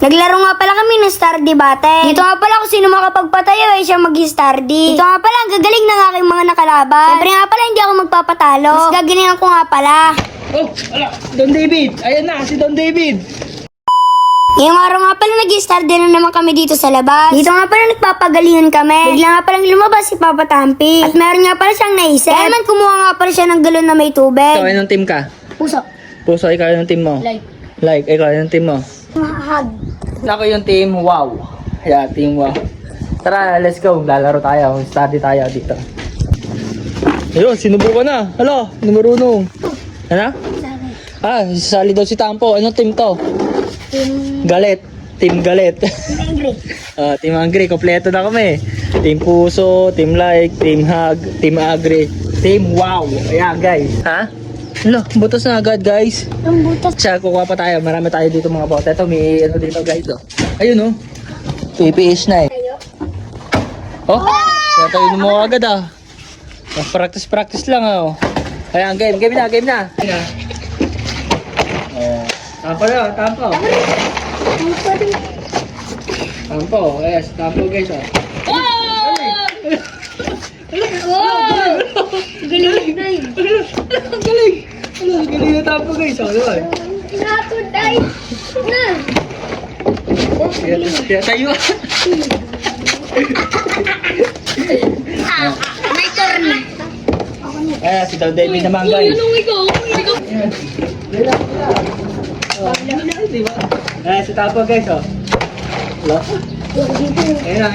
Naglaro nga pala kami ng Stardew Battle. Dito nga pala kung sino makapagpatayo ay siya mag-Stardew. Dito nga pala ang gagaling ng aking mga nakalaban. Siyempre nga pala hindi ako magpapatalo. Mas gagalingan ko nga pala. Oh, ala, Don David. Ayan na, si Don David. Ngayong araw nga pala nag-Stardew na naman kami dito sa labas. Dito nga pala nagpapagalingan kami. Bigla nga palang lumabas si Papa Tampi. At meron nga pala siyang naisip. Kaya man kumuha nga pala siya ng galon na may tubig. Ikaw, anong team ka? Puso. Puso, ikaw yung team mo. Like, ikaw yung team mo. Mahag. Ako yung team wow. Yeah, team wow. Tara, let's go. Lalaro tayo. Study tayo dito. Ayun, sinubukan na. Hala, namarunong. Ano? Ah, sasali daw si Tampo. Anong team to? Galit. Team Galit. Angry. Team Angry. Kompleto na kami. Team Puso, Team Like, Team Hug, Team Agri, Team Wow. Ayan, guys. Ha? Hala, butas na agad, guys. Ang butas. Siya, kukuha pa tayo. Marami tayo dito mga bote. Ito, may ano dito guys. Oh. Ayun oh. PPH na eh. Oh, tayo mo agad ah. Practice lang ah. Oh. Ayan, game na. Tampo na, tampo. Tampo, yes, tampo guys oh. Galing na yun. Galing na tampo guys oh. Diba? Nakatutay. Na. Kaya tayo. May turn. Ayan, si Don David naman guys. Ayan. Diba? Ayan, si Tampo guys oh. Hello? Ayan.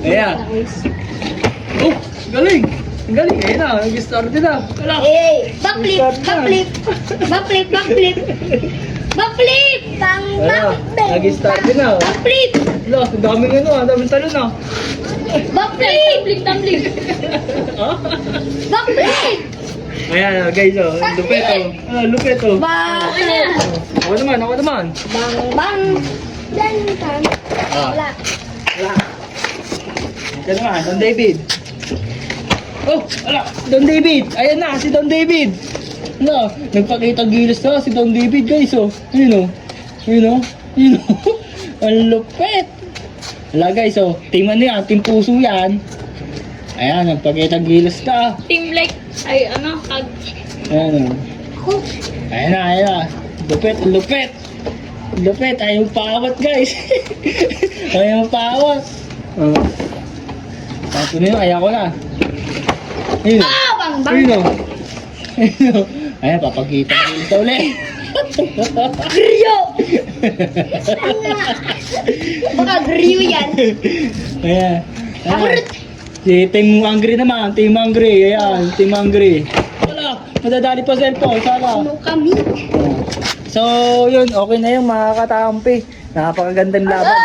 Ayan. Oh, galing. Ang galing. Ayan na, nag-start din na. Hey, backflip. Ayan, nag-start din na. Backflip. Hello, ang daming ano, ang daming talon ah. Backflip. Oh? Backflip. Ayan, guys oh. Lupet oh. Lupet oh. Bang. Ako naman. Bang. Dan. Wala. Ito naman, Don David. Oh, ala, Don David. Ayan na, si Don David. Ano, nagpakita gilas na si Don David guys oh. Yun oh. Ang lupet. Wala guys oh, team ano yan, team Puso yan. Ayan, nagpakita gilas ka. Team like, ay ano, hug. Ayan oh. Ayan na. Lupet. Ayaw paawat guys. Ayaw paawat. Tapos na yun, ayaw ko na. Ayun oh. Bang. Ayun oh. Ayan, papakita ko ito ulit. Grillo. Baka grillo yan. Ayan. Si Team Angry naman, Team Angry. Ayan, Team Angry. Wala, madadali pa cellphone, sana. Ano kami? So, yun, okay na yung mga katampi. Napakagandang laban.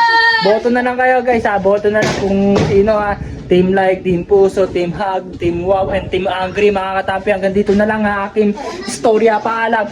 Boto na lang kayo guys ha, boto na lang kung sino ha. Team Like, Team Puso, Team Hug, Team Wow, and Team Angry mga katampi. Hanggang dito na lang ha, aking istorya. Paalam.